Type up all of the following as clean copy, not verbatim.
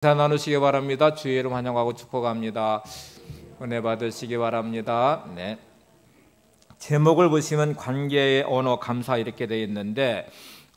인사 나누시기 바랍니다. 주의 이름 환영하고 축복합니다. 은혜 받으시기 바랍니다. 네. 제목을 보시면 관계의 언어 감사 이렇게 되어 있는데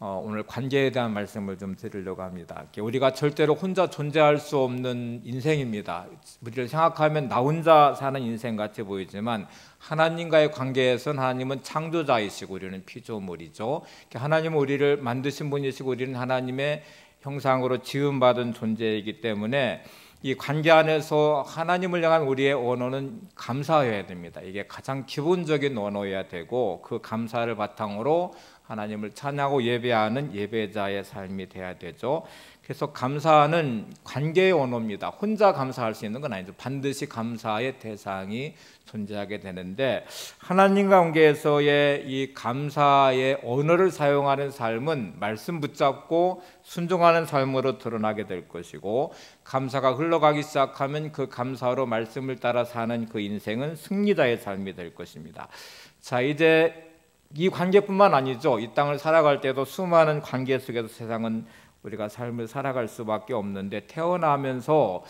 오늘 관계에 대한 말씀을 좀 드리려고 합니다. 우리가 절대로 혼자 존재할 수 없는 인생입니다. 우리를 생각하면 나 혼자 사는 인생 같이 보이지만 하나님과의 관계에서는 하나님은 창조자이시고 우리는 피조물이죠. 하나님은 우리를 만드신 분이시고 우리는 하나님의 형상으로 지음받은 존재이기 때문에 이 관계 안에서 하나님을 향한 우리의 언어는 감사해야 됩니다. 이게 가장 기본적인 언어여야 되고 그 감사를 바탕으로 하나님을 찬양하고 예배하는 예배자의 삶이 돼야 되죠. 그래서 감사는 관계의 언어입니다. 혼자 감사할 수 있는 건 아니죠. 반드시 감사의 대상이 존재하게 되는데 하나님과 관계에서의 이 감사의 언어를 사용하는 삶은 말씀 붙잡고 순종하는 삶으로 드러나게 될 것이고, 감사가 흘러가기 시작하면 그 감사로 말씀을 따라 사는 그 인생은 승리자의 삶이 될 것입니다. 자, 이제 이 관계뿐만 아니죠. 이 땅을 살아갈 때도 수많은 관계 속에서 세상은 우리가 삶을 살아갈 수밖에 없는데, 태어나면서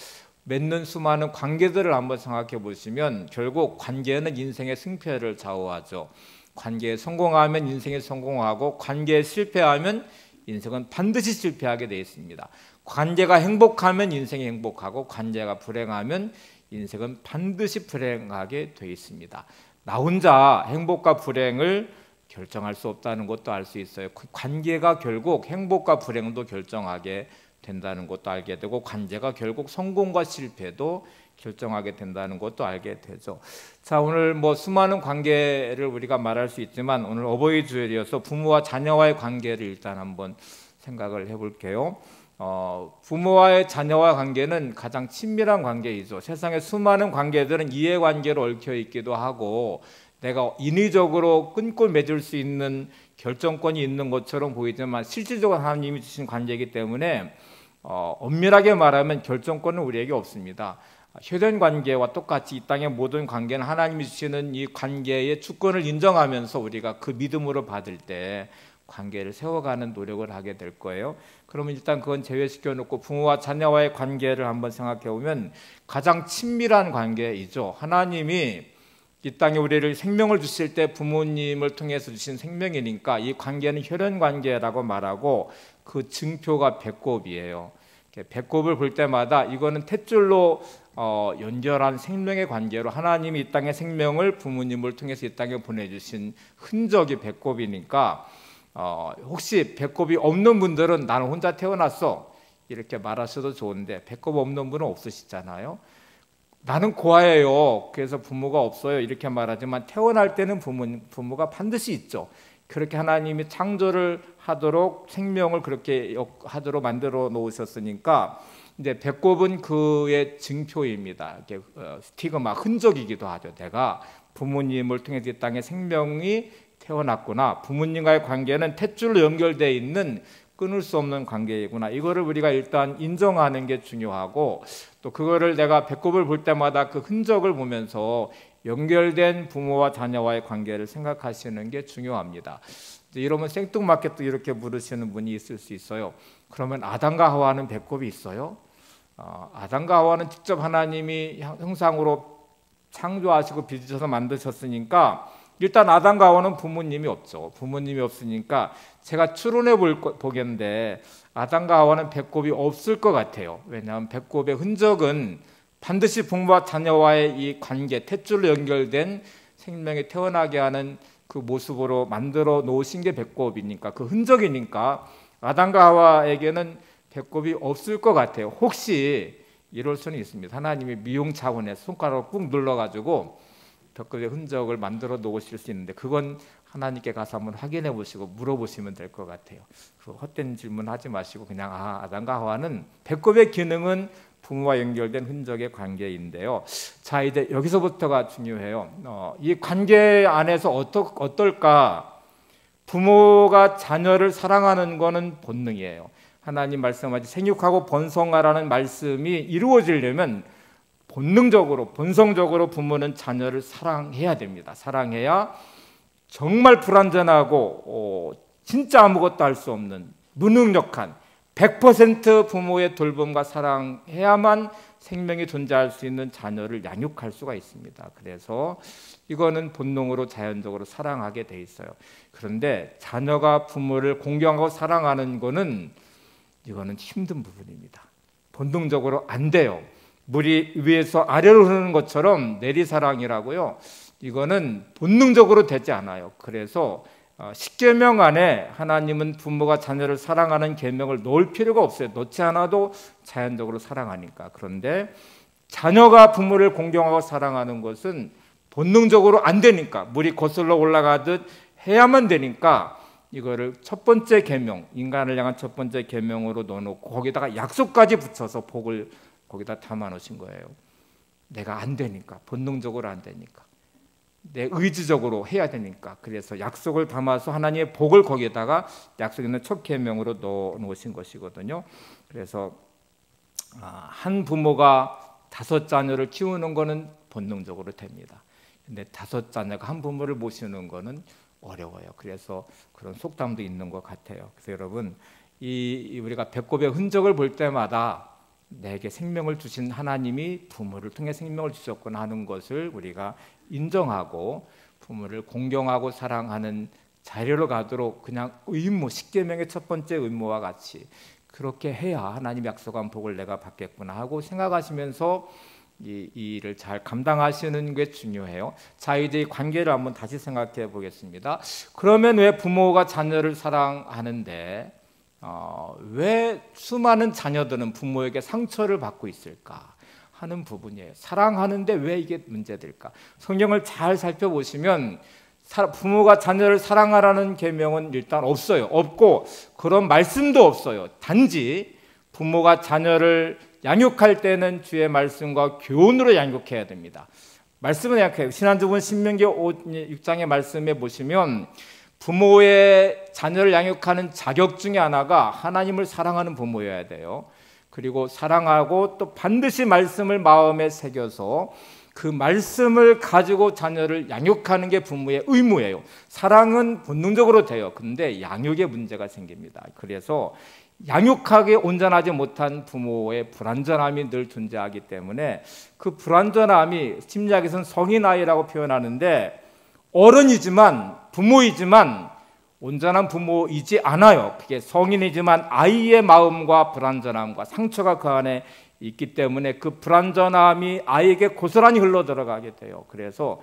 맺는 수많은 관계들을 한번 생각해 보시면 결국 관계는 인생의 승패를 좌우하죠. 관계에 성공하면 인생이 성공하고 관계에 실패하면 인생은 반드시 실패하게 되어 있습니다. 관계가 행복하면 인생이 행복하고 관계가 불행하면 인생은 반드시 불행하게 되어 있습니다. 나 혼자 행복과 불행을 결정할 수 없다는 것도 알 수 있어요. 관계가 결국 행복과 불행도 결정하게 된다는 것도 알게 되고, 관계가 결국 성공과 실패도 결정하게 된다는 것도 알게 되죠. 자, 오늘 수많은 관계를 우리가 말할 수 있지만 오늘 어버이 주일이어서 부모와 자녀와의 관계를 일단 한번 생각을 해볼게요. 부모와의 자녀와 관계는 가장 친밀한 관계이죠. 세상에 수많은 관계들은 이해관계로 얽혀 있기도 하고 내가 인위적으로 끈골 맺을 수 있는 결정권이 있는 것처럼 보이지만 실질적으로 하나님이 주신 관계이기 때문에 엄밀하게 말하면 결정권은 우리에게 없습니다. 혈연 관계와 똑같이 이 땅의 모든 관계는 하나님이 주시는 이 관계의 주권을 인정하면서 우리가 그 믿음으로 받을 때 관계를 세워가는 노력을 하게 될 거예요. 그러면 일단 그건 제외시켜 놓고 부모와 자녀와의 관계를 한번 생각해 보면 가장 친밀한 관계이죠. 하나님이 이 땅에 우리를 생명을 주실 때 부모님을 통해서 주신 생명이니까 이 관계는 혈연 관계라고 말하고 그 증표가 배꼽이에요. 배꼽을 볼 때마다 이거는 탯줄로 연결한 생명의 관계로 하나님이 이 땅에 생명을 부모님을 통해서 이 땅에 보내주신 흔적이 배꼽이니까 혹시 배꼽이 없는 분들은 나는 혼자 태어났어 이렇게 말하셔도 좋은데, 배꼽 없는 분은 없으시잖아요. 나는 고아예요. 그래서 부모가 없어요. 이렇게 말하지만 태어날 때는 부모가 반드시 있죠. 그렇게 하나님이 창조를 하도록 생명을 그렇게 하도록 만들어 놓으셨으니까 이제 배꼽은 그의 증표입니다. 이렇게 스티그마, 흔적이기도 하죠. 내가 부모님을 통해서 이 땅에 생명이 태어났구나. 부모님과의 관계는 탯줄로 연결되어 있는 끊을 수 없는 관계이구나. 이거를 우리가 일단 인정하는 게 중요하고, 또 그거를 내가 배꼽을 볼 때마다 그 흔적을 보면서 연결된 부모와 자녀와의 관계를 생각하시는 게 중요합니다. 이러면 생뚱맞게 또 이렇게 물으시는 분이 있을 수 있어요. 그러면 아담과 하와는 배꼽이 있어요? 아담과 하와는 직접 하나님이 형상으로 창조하시고 빚으셔서 만드셨으니까 일단 아담과 하와는 부모님이 없죠. 부모님이 없으니까 제가 추론해 보겠는데 아담과 하와는 배꼽이 없을 것 같아요. 왜냐하면 배꼽의 흔적은 반드시 부모와 자녀와의 이 관계, 탯줄로 연결된 생명이 태어나게 하는 그 모습으로 만들어 놓으신 게 배꼽이니까, 그 흔적이니까 아담과 하와에게는 배꼽이 없을 것 같아요. 혹시 이럴 수는 있습니다. 하나님이 미용 차원에서 손가락을 꾹 눌러가지고 배꼽의 흔적을 만들어 놓으실 수 있는데, 그건 하나님께 가서 한번 확인해 보시고 물어보시면 될 것 같아요. 그 헛된 질문 하지 마시고 그냥 아담과 하와는 배꼽의 기능은 부모와 연결된 흔적의 관계인데요. 자, 이제 여기서부터가 중요해요. 이 관계 안에서 어떨까? 부모가 자녀를 사랑하는 거는 본능이에요. 하나님 말씀하지 생육하고 번성하라는 말씀이 이루어지려면 본능적으로, 본성적으로 부모는 자녀를 사랑해야 됩니다. 사랑해야 정말 불완전하고 진짜 아무것도 할 수 없는 무능력한 100% 부모의 돌봄과 사랑해야만 생명이 존재할 수 있는 자녀를 양육할 수가 있습니다. 그래서 이거는 본능으로 자연적으로 사랑하게 돼 있어요. 그런데 자녀가 부모를 공경하고 사랑하는 거는 이거는 힘든 부분입니다. 본능적으로 안 돼요. 물이 위에서 아래로 흐르는 것처럼 내리사랑이라고요. 이거는 본능적으로 되지 않아요. 그래서 10계명 안에 하나님은 부모가 자녀를 사랑하는 계명을 넣을 필요가 없어요. 넣지 않아도 자연적으로 사랑하니까. 그런데 자녀가 부모를 공경하고 사랑하는 것은 본능적으로 안 되니까, 물이 거슬러 올라가듯 해야만 되니까 이거를 첫 번째 계명, 인간을 향한 첫 번째 계명으로 넣어놓고 거기다가 약속까지 붙여서 복을 거기다 담아 놓으신 거예요. 내가 안 되니까, 본능적으로 안 되니까, 내 의지적으로 해야 되니까. 그래서 약속을 담아서 하나님의 복을 거기에다가 약속 있는 첫 계명으로 넣어 놓으신 것이거든요. 그래서 한 부모가 5자녀를 키우는 거는 본능적으로 됩니다. 근데 5자녀가 한 부모를 모시는 거는 어려워요. 그래서 그런 속담도 있는 것 같아요. 그래서 여러분, 우리가 배꼽의 흔적을 볼 때마다 내게 생명을 주신 하나님이 부모를 통해 생명을 주셨구나 하는 것을 우리가 인정하고 부모를 공경하고 사랑하는 자리로 가도록 그냥 의무, 10계명의 첫 번째 의무와 같이 그렇게 해야 하나님 약속한 복을 내가 받겠구나 하고 생각하시면서 이 일을 잘 감당하시는 게 중요해요. 자, 이제 이 관계를 한번 다시 생각해 보겠습니다. 그러면 왜 부모가 자녀를 사랑하는데 왜 수많은 자녀들은 부모에게 상처를 받고 있을까 하는 부분이에요. 사랑하는데 왜 이게 문제될까? 성경을 잘 살펴보시면 부모가 자녀를 사랑하라는 계명은 일단 없어요. 없고 그런 말씀도 없어요. 단지 부모가 자녀를 양육할 때는 주의 말씀과 교훈으로 양육해야 됩니다. 말씀을 양육해요. 지난주분 신명기 6장의 말씀에 보시면 부모의 자녀를 양육하는 자격 중에 하나가 하나님을 사랑하는 부모여야 돼요. 그리고 사랑하고 또 반드시 말씀을 마음에 새겨서 그 말씀을 가지고 자녀를 양육하는 게 부모의 의무예요. 사랑은 본능적으로 돼요. 그런데 양육에 문제가 생깁니다. 그래서 양육하기에 온전하지 못한 부모의 불완전함이 늘 존재하기 때문에 그 불완전함이 심리학에서는 성인아이라고 표현하는데 어른이지만 부모이지만 온전한 부모이지 않아요. 그게 성인이지만 아이의 마음과 불완전함과 상처가 그 안에 있기 때문에 그 불완전함이 아이에게 고스란히 흘러 들어가게 돼요. 그래서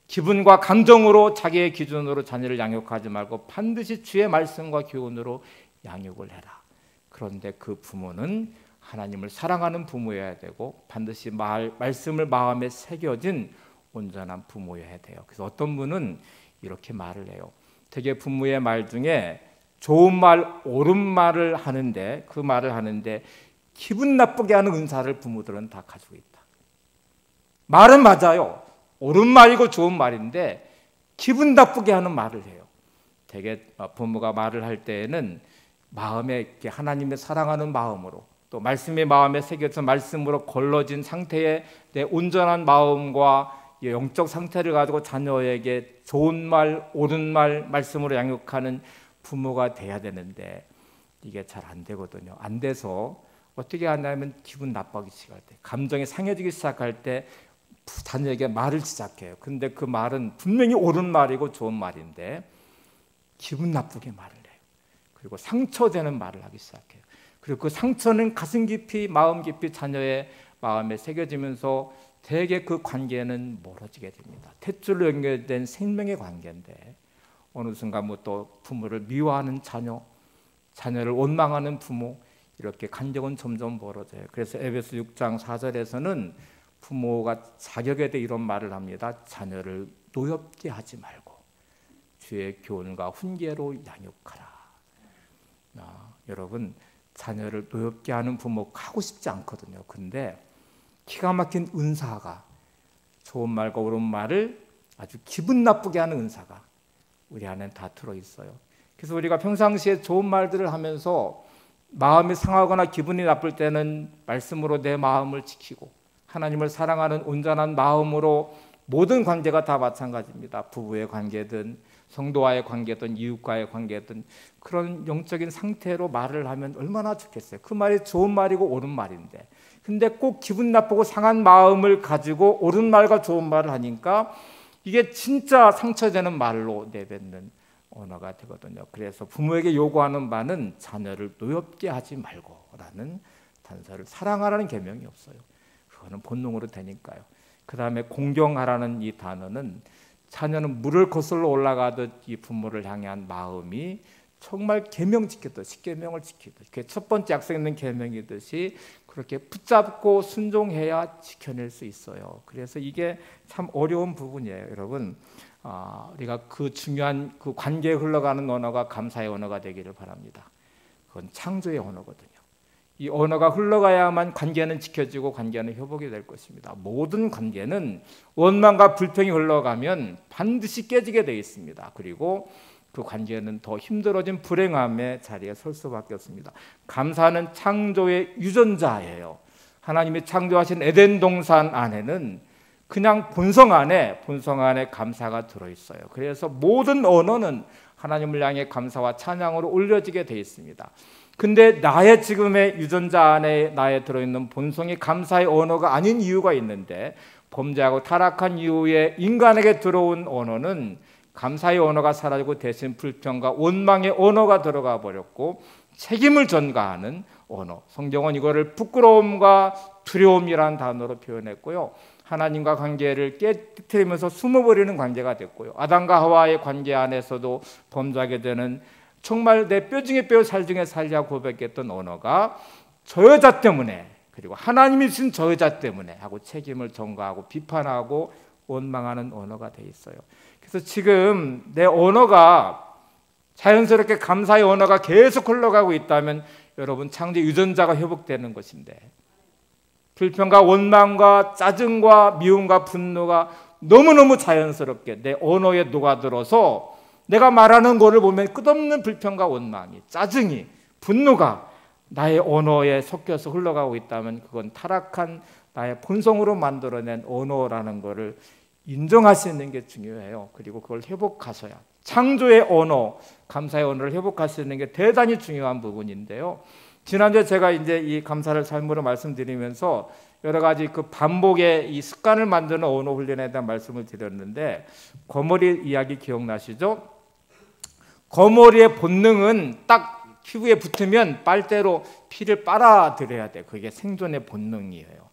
기분과 감정으로 자기의 기준으로 자녀를 양육하지 말고 반드시 주의 말씀과 교훈으로 양육을 해라. 그런데 그 부모는 하나님을 사랑하는 부모여야 되고 반드시 말씀을 마음에 새겨진 온전한 부모여야 돼요. 그래서 어떤 분은 이렇게 말을 해요. 되게 부모의 말 중에 좋은 말, 옳은 말을 하는데 그 말을 하는데 기분 나쁘게 하는 은사를 부모들은 다 가지고 있다. 말은 맞아요. 옳은 말이고 좋은 말인데 기분 나쁘게 하는 말을 해요. 되게 부모가 말을 할 때에는 마음에 이렇게 하나님의 사랑하는 마음으로 또 말씀이 마음에 새겨서 말씀으로 걸러진 상태의 내 온전한 마음과 영적 상태를 가지고 자녀에게 좋은 말, 옳은 말, 말씀으로 양육하는 부모가 돼야 되는데 이게 잘 안 되거든요. 안 돼서 어떻게 하냐면 기분 나빠지기 시작할 때, 감정이 상해지기 시작할 때 자녀에게 말을 시작해요. 근데 그 말은 분명히 옳은 말이고 좋은 말인데 기분 나쁘게 말을 해요. 그리고 상처되는 말을 하기 시작해요. 그리고 그 상처는 가슴 깊이, 마음 깊이 자녀의 마음에 새겨지면서 대개 그 관계는 멀어지게 됩니다. 탯줄로 연결된 생명의 관계인데 어느 순간부터 부모를 미워하는 자녀, 자녀를 원망하는 부모, 이렇게 간격은 점점 멀어져요. 그래서 에베소 6장 4절에서는 부모가 자격에 대해 이런 말을 합니다. 자녀를 노엽게 하지 말고 주의 교훈과 훈계로 양육하라. 여러분, 자녀를 노엽게 하는 부모 하고 싶지 않거든요. 근데 기가 막힌 은사가, 좋은 말과 옳은 말을 아주 기분 나쁘게 하는 은사가 우리 안에 다 들어있어요. 그래서 우리가 평상시에 좋은 말들을 하면서 마음이 상하거나 기분이 나쁠 때는 말씀으로 내 마음을 지키고 하나님을 사랑하는 온전한 마음으로 모든 관계가 다 마찬가지입니다. 부부의 관계든 성도와의 관계든 이웃과의 관계든 그런 영적인 상태로 말을 하면 얼마나 좋겠어요. 그 말이 좋은 말이고 옳은 말인데, 근데 꼭 기분 나쁘고 상한 마음을 가지고 옳은 말과 좋은 말을 하니까 이게 진짜 상처되는 말로 내뱉는 언어가 되거든요. 그래서 부모에게 요구하는 바는 자녀를 노엽게 하지 말고라는 단서를, 사랑하라는 계명이 없어요. 그거는 본능으로 되니까요. 그 다음에 공경하라는 이 단어는 자녀는 물을 거슬러 올라가듯 이 부모를 향한 마음이 정말 계명 지켰듯, 십계명을 지키듯, 그게 첫 번째 약속에 있는 계명이듯이 그렇게 붙잡고 순종해야 지켜낼 수 있어요. 그래서 이게 참 어려운 부분이에요, 여러분. 우리가 그 중요한 그 관계에 흘러가는 언어가 감사의 언어가 되기를 바랍니다. 그건 창조의 언어거든요. 이 언어가 흘러가야만 관계는 지켜지고 관계는 회복이 될 것입니다. 모든 관계는 원망과 불평이 흘러가면 반드시 깨지게 되어 있습니다. 그리고 그 관계는 더 힘들어진 불행함의 자리에 설 수밖에 없습니다. 감사는 창조의 유전자예요. 하나님이 창조하신 에덴 동산 안에는 그냥 본성 안에 감사가 들어있어요. 그래서 모든 언어는 하나님을 향해 감사와 찬양으로 올려지게 되어 있습니다. 근데 나의 지금의 유전자 안에 나에 들어있는 본성이 감사의 언어가 아닌 이유가 있는데, 범죄하고 타락한 이후에 인간에게 들어온 언어는 감사의 언어가 사라지고 대신 불평과 원망의 언어가 들어가 버렸고, 책임을 전가하는 언어, 성경은 이거를 부끄러움과 두려움이라는 단어로 표현했고요. 하나님과 관계를 깨뜨리면서 숨어버리는 관계가 됐고요. 아담과 하와의 관계 안에서도 범죄하게 되는, 정말 내 뼈 중에 뼈, 살 중에 살이라고 고백했던 언어가 저 여자 때문에, 그리고 하나님이 주신 저 여자 때문에 하고 책임을 전가하고 비판하고 원망하는 언어가 돼 있어요. 그래서 지금 내 언어가 자연스럽게 감사의 언어가 계속 흘러가고 있다면 여러분 창조 유전자가 회복되는 것인데, 불평과 원망과 짜증과 미움과 분노가 너무너무 자연스럽게 내 언어에 녹아들어서 내가 말하는 것을 보면 끝없는 불평과 원망이, 짜증이, 분노가 나의 언어에 섞여서 흘러가고 있다면 그건 타락한 나의 본성으로 만들어낸 언어라는 것을 인정하시는 게 중요해요. 그리고 그걸 회복하셔야, 창조의 언어, 감사의 언어를 회복하시는 게 대단히 중요한 부분인데요. 지난주에 제가 이제 이 감사를 삶으로 말씀드리면서 여러 가지 그 반복의 이 습관을 만드는 언어 훈련에 대한 말씀을 드렸는데, 거머리 이야기 기억나시죠? 거머리의 본능은 딱 피부에 붙으면 빨대로 피를 빨아들여야 돼. 그게 생존의 본능이에요.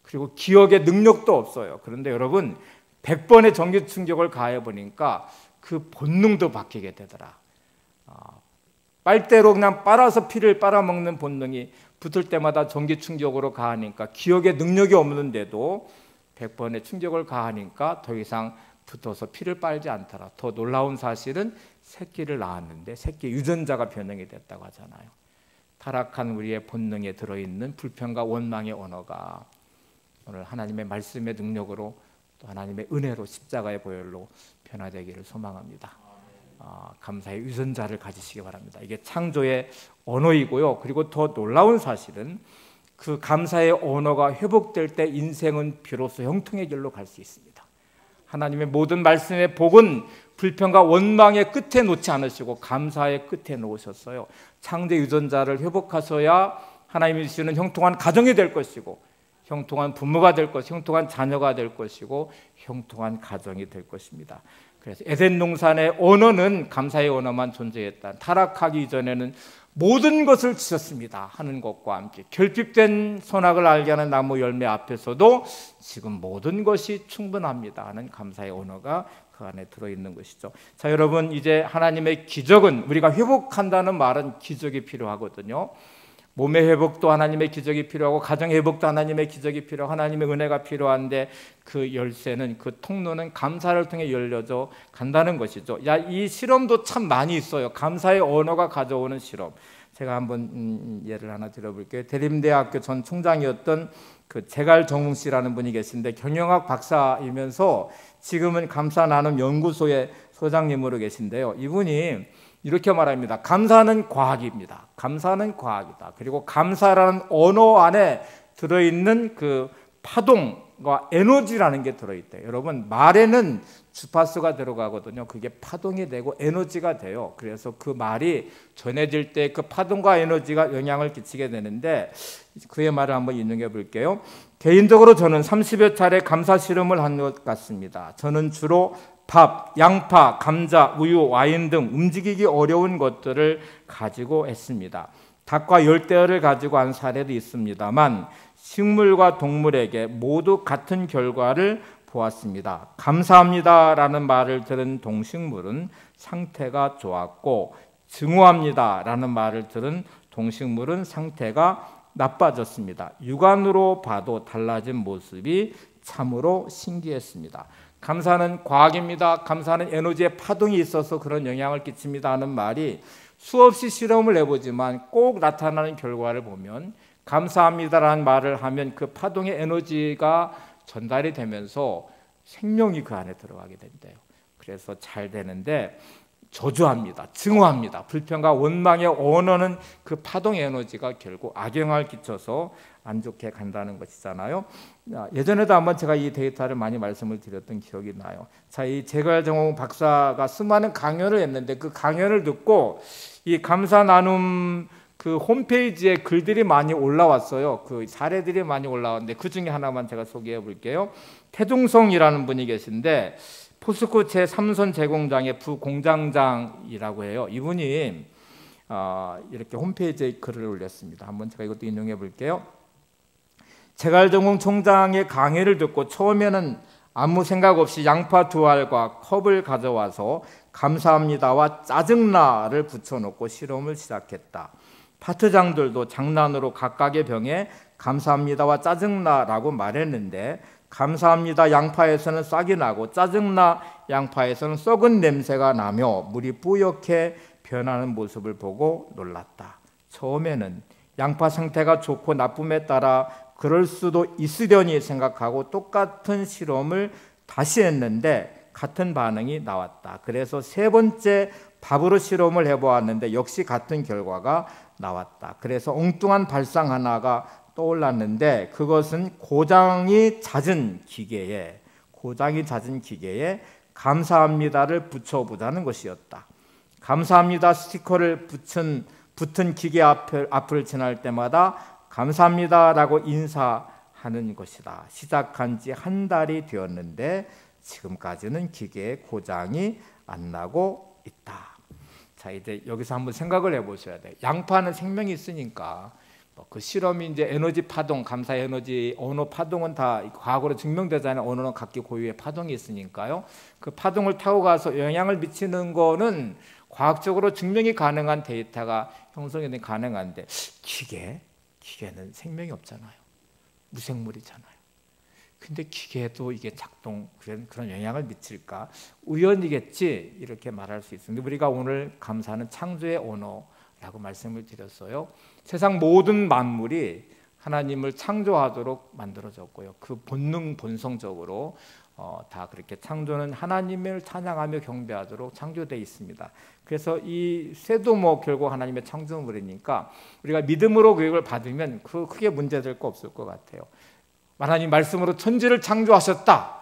그리고 기억의 능력도 없어요. 그런데 여러분 100번의 전기 충격을 가해 보니까 그 본능도 바뀌게 되더라. 빨대로 그냥 빨아서 피를 빨아먹는 본능이 붙을 때마다 전기 충격으로 가하니까 기억의 능력이 없는데도 100번의 충격을 가하니까 더 이상 붙어서 피를 빨지 않더라. 더 놀라운 사실은 새끼를 낳았는데 새끼 유전자가 변형이 됐다고 하잖아요. 타락한 우리의 본능에 들어있는 불평과 원망의 언어가 오늘 하나님의 말씀의 능력으로 또 하나님의 은혜로 십자가의 보혈로 변화되기를 소망합니다. 감사의 유전자를 가지시기 바랍니다. 이게 창조의 언어이고요. 그리고 더 놀라운 사실은 그 감사의 언어가 회복될 때 인생은 비로소 형통의 길로 갈 수 있습니다. 하나님의 모든 말씀의 복은 불평과 원망의 끝에 놓지 않으시고 감사의 끝에 놓으셨어요. 창조 유전자를 회복하셔야 하나님이 주시는 형통한 가정이 될 것이고, 형통한 부모가 될 것이고, 형통한 자녀가 될 것이고, 형통한 가정이 될 것입니다. 그래서 에덴 동산의 언어는 감사의 언어만 존재했다. 타락하기 이전에는 모든 것을 주셨습니다. 하는 것과 함께 결핍된 선악을 알게 하는 나무 열매 앞에서도 지금 모든 것이 충분합니다 하는 감사의 언어가 그 안에 들어있는 것이죠. 자, 여러분, 이제 하나님의 기적은, 우리가 회복한다는 말은 기적이 필요하거든요. 몸의 회복도 하나님의 기적이 필요하고, 가정 회복도 하나님의 기적이 필요하고, 하나님의 은혜가 필요한데 그 열쇠는, 그 통로는 감사를 통해 열려져 간다는 것이죠. 이 실험도 참 많이 있어요. 감사의 언어가 가져오는 실험. 제가 한번 예를 하나 들어볼게요. 대림대학교 전 총장이었던 그 제갈 정웅 씨라는 분이 계신데, 경영학 박사이면서 지금은 감사 나눔 연구소의 소장님으로 계신데요. 이분이 이렇게 말합니다. 감사는 과학입니다. 감사는 과학이다. 그리고 감사라는 언어 안에 들어있는 그 파동, 파동과 에너지라는 게 들어있대요. 여러분, 말에는 주파수가 들어가거든요. 그게 파동이 되고 에너지가 돼요. 그래서 그 말이 전해질 때 그 파동과 에너지가 영향을 끼치게 되는데, 그의 말을 한번 인용해 볼게요. 개인적으로 저는 30여 차례 감사 실험을 한 것 같습니다. 저는 주로 밥, 양파, 감자, 우유, 와인 등 움직이기 어려운 것들을 가지고 했습니다. 닭과 열대어를 가지고 한 사례도 있습니다만 식물과 동물에게 모두 같은 결과를 보았습니다. 감사합니다라는 말을 들은 동식물은 상태가 좋았고, 증오합니다라는 말을 들은 동식물은 상태가 나빠졌습니다. 육안으로 봐도 달라진 모습이 참으로 신기했습니다. 감사는 과학입니다. 감사는 에너지의 파동이 있어서 그런 영향을 끼칩니다 하는 말이 수없이 실험을 해보지만 꼭 나타나는 결과를 보면, 감사합니다라는 말을 하면 그 파동의 에너지가 전달이 되면서 생명이 그 안에 들어가게 된대요. 그래서 잘 되는데, 저주합니다, 증오합니다, 불평과 원망의 언어는 그 파동 에너지가 결국 악영향을 끼쳐서 안 좋게 간다는 것이잖아요. 예전에도 한번 제가 이 데이터를 많이 말씀을 드렸던 기억이 나요. 자, 이 재갈정홍 박사가 수많은 강연을 했는데 그 강연을 듣고 이 감사 나눔 그 홈페이지에 글들이 많이 올라왔어요. 그 사례들이 많이 올라왔는데 그 중에 하나만 제가 소개해 볼게요. 태중성이라는 분이 계신데 포스코 제3선 제공장의 부공장장이라고 해요. 이분이 이렇게 홈페이지에 글을 올렸습니다. 한번 제가 이것도 인용해 볼게요. 재갈정홍 총장의 강의를 듣고 처음에는 아무 생각 없이 양파 2알과 컵을 가져와서 감사합니다와 짜증나를 붙여놓고 실험을 시작했다. 파트장들도 장난으로 각각의 병에 감사합니다와 짜증나라고 말했는데, 감사합니다 양파에서는 싹이 나고 짜증나 양파에서는 썩은 냄새가 나며 물이 뿌옇게 변하는 모습을 보고 놀랐다. 처음에는 양파 상태가 좋고 나쁨에 따라 그럴 수도 있으려니 생각하고 똑같은 실험을 다시 했는데 같은 반응이 나왔다. 그래서 세 번째 밥으로 실험을 해보았는데 역시 같은 결과가 나왔다. 그래서 엉뚱한 발상 하나가 떠올랐는데, 그것은 고장이 잦은 기계에 감사합니다를 붙여보자는 것이었다. 감사합니다 스티커를 붙은 기계 앞을 지날 때마다 감사합니다라고 인사하는 것이다. 시작한 지 한 달이 되었는데 지금까지는 기계에 고장이 안 나고 있다. 자, 이제 여기서 한번 생각을 해보셔야 돼요. 양파는 생명이 있으니까 그 실험이 이제 에너지 파동, 감사 에너지, 언어 파동은 다 과거로 증명되잖아요. 언어는 각기 고유의 파동이 있으니까요. 그 파동을 타고 가서 영향을 미치는 거는 과학적으로 증명이 가능한 데이터가 형성이 가능한데, 기계는 생명이 없잖아요. 무생물이잖아요. 근데 기계도 이게 작동, 그런 영향을 미칠까? 우연이겠지, 이렇게 말할 수 있습니다. 우리가 오늘 감사는 창조의 언어라고 말씀을 드렸어요. 세상 모든 만물이 하나님을 창조하도록 만들어졌고요. 그 본성적으로 다 그렇게 창조는 하나님을 찬양하며 경배하도록 창조되어 있습니다. 그래서 이 쇠도 결국 하나님의 창조물이니까 우리가 믿음으로 교육을 받으면 그 크게 문제될 거 없을 것 같아요. 하나님 말씀으로 천지를 창조하셨다,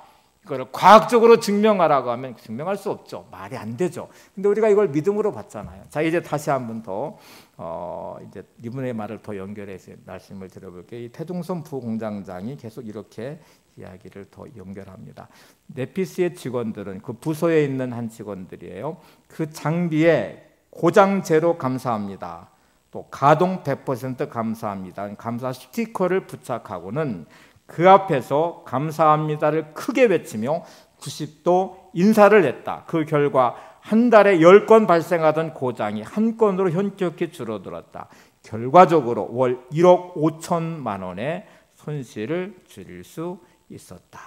이거를 과학적으로 증명하라고 하면 증명할 수 없죠. 말이 안 되죠. 근데 우리가 이걸 믿음으로 받잖아요. 자, 이제 다시 한번 더 이제 이분의 말을 더 연결해서 말씀을 드려볼게요. 이 태중성 부공장장이 계속 이렇게 이야기를 더 연결합니다. 네피스의 직원들은 그 부서에 있는 한 직원들이에요. 그 장비에 고장 제로 감사합니다, 또 가동 100% 감사합니다, 감사 스티커를 부착하고는 그 앞에서 감사합니다를 크게 외치며 90도 인사를 했다. 그 결과 한 달에 10건 발생하던 고장이 한 건으로 현격히 줄어들었다. 결과적으로 월 1억 5천만 원의 손실을 줄일 수 있었다.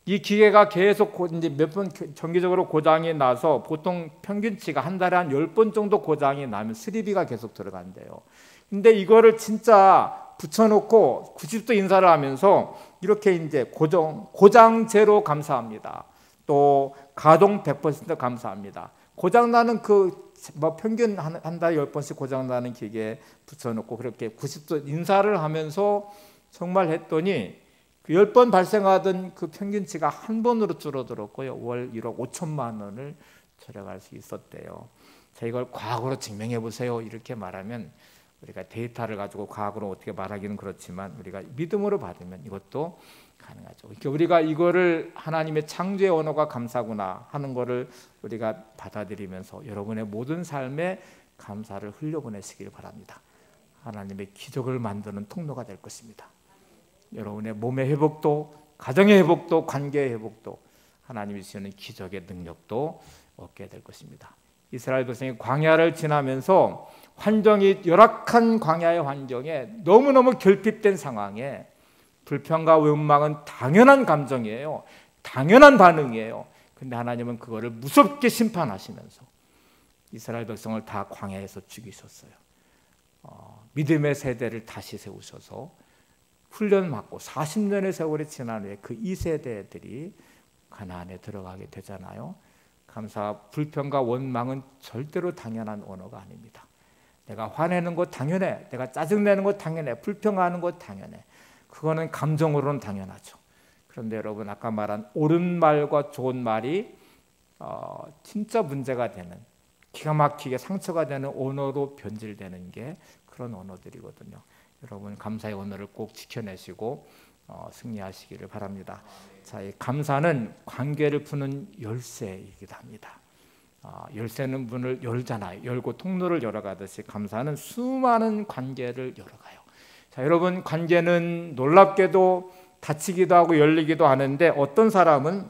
이 기계가 계속 이제 몇 번 정기적으로 고장이 나서 보통 평균치가 한 달에 한 10번 정도 고장이 나면 수리비가 계속 들어간대요. 근데 이거를 진짜 붙여놓고 90도 인사를 하면서 이렇게 이제 고장 제로 감사합니다, 또 가동 100% 감사합니다, 고장 나는 평균 한 달에 10번씩 고장 나는 기계에 붙여놓고 그렇게 90도 인사를 하면서 정말 했더니 그 10번 발생하던 그 평균치가 한 번으로 줄어들었고요. 월 1억 5천만 원을 절약할 수 있었대요. 자, 이걸 과학으로 증명해 보세요. 이렇게 말하면 우리가 데이터를 가지고 과학으로 어떻게 말하기는 그렇지만 우리가 믿음으로 받으면 이것도 가능하죠. 그러니까 우리가 이거를 하나님의 창조의 언어가 감사구나 하는 거를 우리가 받아들이면서 여러분의 모든 삶에 감사를 흘려보내시길 바랍니다. 하나님의 기적을 만드는 통로가 될 것입니다. 여러분의 몸의 회복도, 가정의 회복도, 관계의 회복도, 하나님이 주시는 기적의 능력도 얻게 될 것입니다. 이스라엘 백성이 광야를 지나면서 환경이 열악한 광야의 환경에 너무너무 결핍된 상황에 불평과 원망은 당연한 감정이에요. 당연한 반응이에요. 근데 하나님은 그거를 무섭게 심판하시면서 이스라엘 백성을 다 광야에서 죽이셨어요. 믿음의 세대를 다시 세우셔서 훈련 받고 40년의 세월이 지난 후에 그 2세대들이 가나안에 들어가게 되잖아요. 감사, 불평과 원망은 절대로 당연한 언어가 아닙니다. 내가 화내는 것 당연해. 내가 짜증내는 것 당연해. 불평하는 것 당연해. 그거는 감정으로는 당연하죠. 그런데 여러분 아까 말한 옳은 말과 좋은 말이 진짜 문제가 되는, 기가 막히게 상처가 되는 언어로 변질되는 게 그런 언어들이거든요. 여러분 감사의 언어를 꼭 지켜내시고 승리하시기를 바랍니다. 자, 이 감사는 관계를 푸는 열쇠이기도 합니다. 열쇠는 문을 열잖아요. 열고 통로를 열어가듯이 감사는 수많은 관계를 열어가요. 자, 여러분 관계는 놀랍게도 닫히기도 하고 열리기도 하는데 어떤 사람은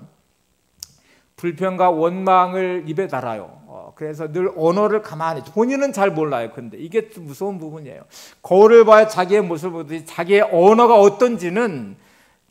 불평과 원망을 입에 달아요. 그래서 늘 언어를 가만히, 본인은 잘 몰라요. 근데 이게 좀 무서운 부분이에요. 거울을 봐야 자기의 모습을 보듯이 자기의 언어가 어떤지는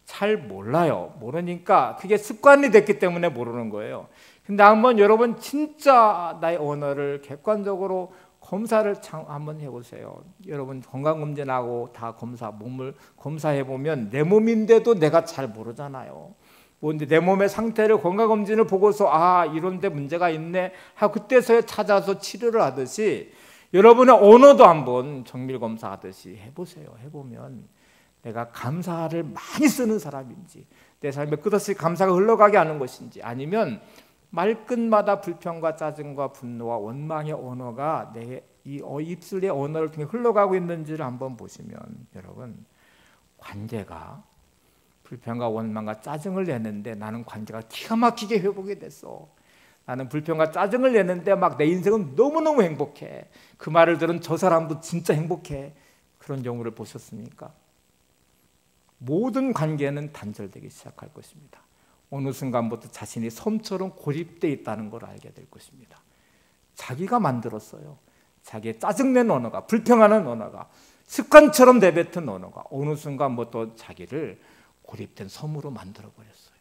잘 몰라요. 모르니까 그게 습관이 됐기 때문에 모르는 거예요. 근데 한번 여러분 진짜 나의 언어를 객관적으로 검사를 한번 해보세요. 여러분 건강검진하고 다 몸을 검사해보면 내 몸인데도 내가 잘 모르잖아요. 뭔데 내 몸의 상태를 건강검진을 보고서 이런 데 문제가 있네 하고 그때서야 찾아서 치료를 하듯이 여러분의 언어도 한번 정밀검사 하듯이 해보세요. 해보면 내가 감사를 많이 쓰는 사람인지, 내 삶에 끝없이 감사가 흘러가게 하는 것인지, 아니면 말끝마다 불평과 짜증과 분노와 원망의 언어가 내 입술의 언어를 통해 흘러가고 있는지를 한번 보시면 여러분 관계가, 불평과 원망과 짜증을 내는데 나는 관계가 기가 막히게 회복이 됐어. 나는 불평과 짜증을 내는데 막 내 인생은 너무너무 행복해. 그 말을 들은 저 사람도 진짜 행복해. 그런 경우를 보셨습니까? 모든 관계는 단절되기 시작할 것입니다. 어느 순간부터 자신이 섬처럼 고립되어 있다는 걸 알게 될 것입니다. 자기가 만들었어요. 자기의 짜증내는 언어가, 불평하는 언어가, 습관처럼 내뱉은 언어가 어느 순간부터 자기를 고립된 섬으로 만들어버렸어요.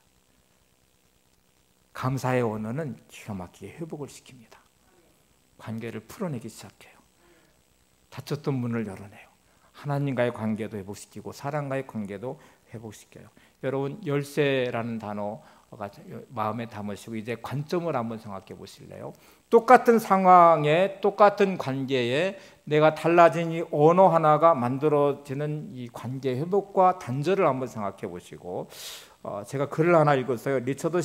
감사의 언어는 기가 막히게 회복을 시킵니다. 관계를 풀어내기 시작해요. 닫혔던 문을 열어내요. 하나님과의 관계도 회복시키고 사람과의 관계도 회복시켜요. 여러분 열쇠라는 단어가 마음에 담으시고 이제 관점을 한번 생각해 보실래요? 똑같은 상황에 똑같은 관계에 내가 달라진 이 언어 하나가 만들어지는 이 관계 회복과 단절을 한번 생각해 보시고 제가 글을 하나 읽었어요. 리처드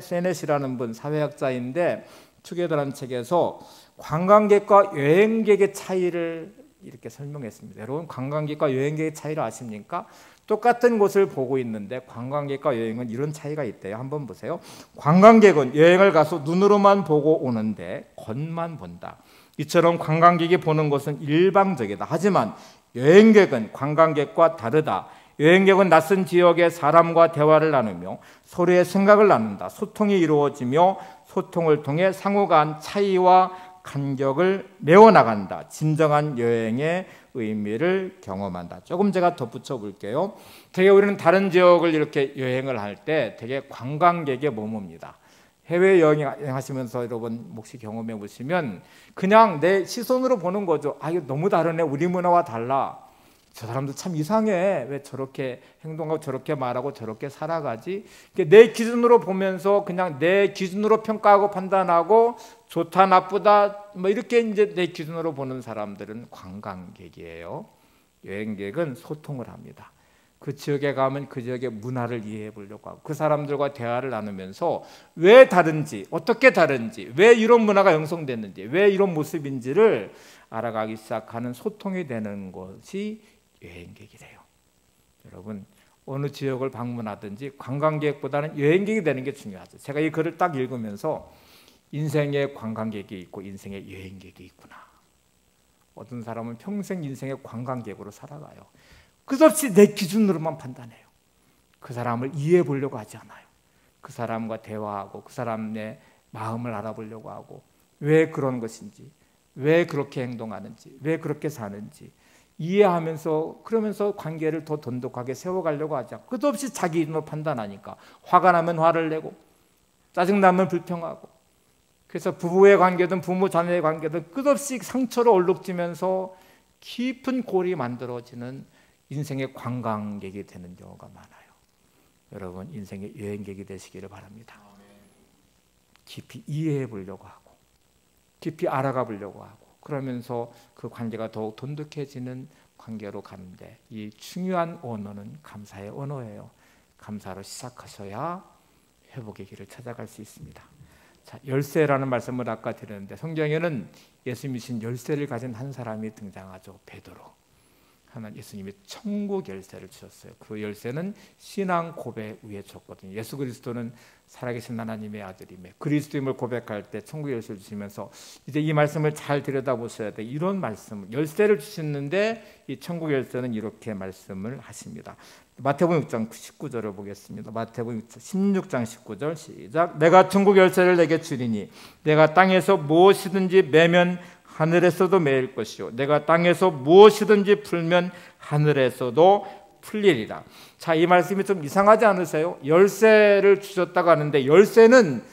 세넷이라는 분, 사회학자인데 투게더라는 책에서 관광객과 여행객의 차이를 이렇게 설명했습니다. 여러분 관광객과 여행객의 차이를 아십니까? 똑같은 곳을 보고 있는데 관광객과 여행은 이런 차이가 있대요. 한번 보세요. 관광객은 여행을 가서 눈으로만 보고 오는데 겉만 본다. 이처럼 관광객이 보는 것은 일방적이다. 하지만 여행객은 관광객과 다르다. 여행객은 낯선 지역의 사람과 대화를 나누며 서로의 생각을 나눈다. 소통이 이루어지며 소통을 통해 상호 간 차이와 간격을 메워나간다. 진정한 여행의 의미를 경험한다. 조금 제가 덧붙여 볼게요. 되게 우리는 다른 지역을 이렇게 여행을 할 때 되게 관광객에 머뭅니다. 해외여행하시면서 여러분 혹시 경험해 보시면 그냥 내 시선으로 보는 거죠. 이거 너무 다르네. 우리 문화와 달라. 저 사람도 참 이상해. 왜 저렇게 행동하고 저렇게 말하고 저렇게 살아가지? 내 기준으로 보면서 그냥 내 기준으로 평가하고 판단하고 좋다 나쁘다 뭐 이렇게 이제 내 기준으로 보는 사람들은 관광객이에요. 여행객은 소통을 합니다. 그 지역에 가면 그 지역의 문화를 이해해 보려고 하고 그 사람들과 대화를 나누면서 왜 다른지, 어떻게 다른지, 왜 이런 문화가 형성됐는지, 왜 이런 모습인지를 알아가기 시작하는 소통이 되는 것이 여행객이래요. 여러분, 어느 지역을 방문하든지 관광객보다는 여행객이 되는 게 중요하죠. 제가 이 글을 딱 읽으면서 인생의 관광객이 있고 인생의 여행객이 있구나. 어떤 사람은 평생 인생의 관광객으로 살아가요. 끝없이 내 기준으로만 판단해요. 그 사람을 이해해 보려고 하지 않아요. 그 사람과 대화하고 그 사람의 마음을 알아보려고 하고 왜 그런 것인지, 왜 그렇게 행동하는지, 왜 그렇게 사는지 이해하면서 그러면서 관계를 더 돈독하게 세워가려고 하죠. 끝없이 자기 기준으로 판단하니까 화가 나면 화를 내고 짜증나면 불평하고 그래서 부부의 관계든 부모 자녀의 관계든 끝없이 상처로 얼룩지면서 깊은 골이 만들어지는 인생의 관광객이 되는 경우가 많아요. 여러분 인생의 여행객이 되시기를 바랍니다. 깊이 이해해 보려고 하고 깊이 알아가 보려고 하고 그러면서 그 관계가 더욱 돈독해지는 관계로 가는데 이 중요한 언어는 감사의 언어예요. 감사로 시작하셔야 회복의 길을 찾아갈 수 있습니다. 자, 열쇠라는 말씀을 아까 드렸는데 성경에는 예수 믿으신 열쇠를 가진 한 사람이 등장하죠. 베드로. 하나님 예수님이 천국 열쇠를 주셨어요. 그 열쇠는 신앙 고백 위에 줬거든요. 예수 그리스도는 살아계신 하나님의 아들임에 그리스도임을 고백할 때 천국 열쇠를 주시면서 이제 이 말씀을 잘 들여다보셔야 돼. 이런 말씀 열쇠를 주셨는데 이 천국 열쇠는 이렇게 말씀을 하십니다. 마태복음 6장 19절을 보겠습니다. 마태복음 16장 19절 시작. 내가 천국 열쇠를 내게 주리니 내가 땅에서 무엇이든지 매면 하늘에서도 매일 것이요 내가 땅에서 무엇이든지 풀면 하늘에서도 풀리리라. 자, 이 말씀이 좀 이상하지 않으세요? 열쇠를 주셨다고 하는데 열쇠는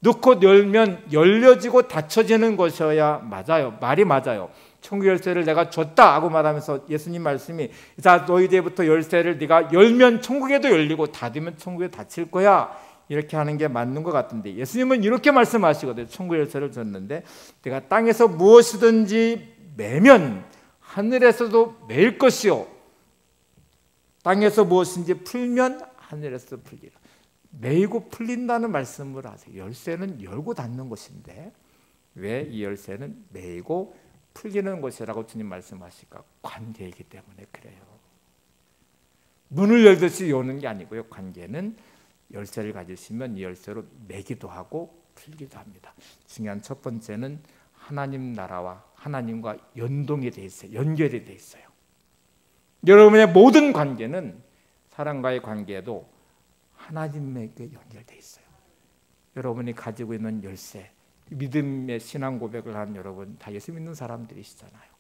넣고 열면 열려지고 닫혀지는 것이어야 맞아요. 말이 맞아요. 천국 열쇠를 내가 줬다 하고 말하면서 예수님 말씀이 자 너희 때부터 열쇠를 네가 열면 천국에도 열리고 닫으면 천국에 닫힐 거야. 이렇게 하는 게 맞는 것 같은데 예수님은 이렇게 말씀하시거든요. 천국 열쇠를 줬는데 내가 땅에서 무엇이든지 매면 하늘에서도 매일 것이요 땅에서 무엇인지 풀면 하늘에서도 풀리라. 매이고 풀린다는 말씀을 하세요. 열쇠는 열고 닫는 것인데 왜 이 열쇠는 매이고 풀리는 것이라고 주님 말씀하실까? 관계이기 때문에 그래요. 문을 열듯이 여는 게 아니고요. 관계는 열쇠를 가지시면 이 열쇠로 매기도 하고 풀기도 합니다. 중요한 첫 번째는 하나님 나라와 하나님과 연동이 돼 있어요. 연결이 돼 있어요. 여러분의 모든 관계는 사람과의 관계도 하나님에게 연결돼 있어요. 여러분이 가지고 있는 열쇠, 믿음의 신앙 고백을 한 여러분 다 예수 믿는 사람들이시잖아요.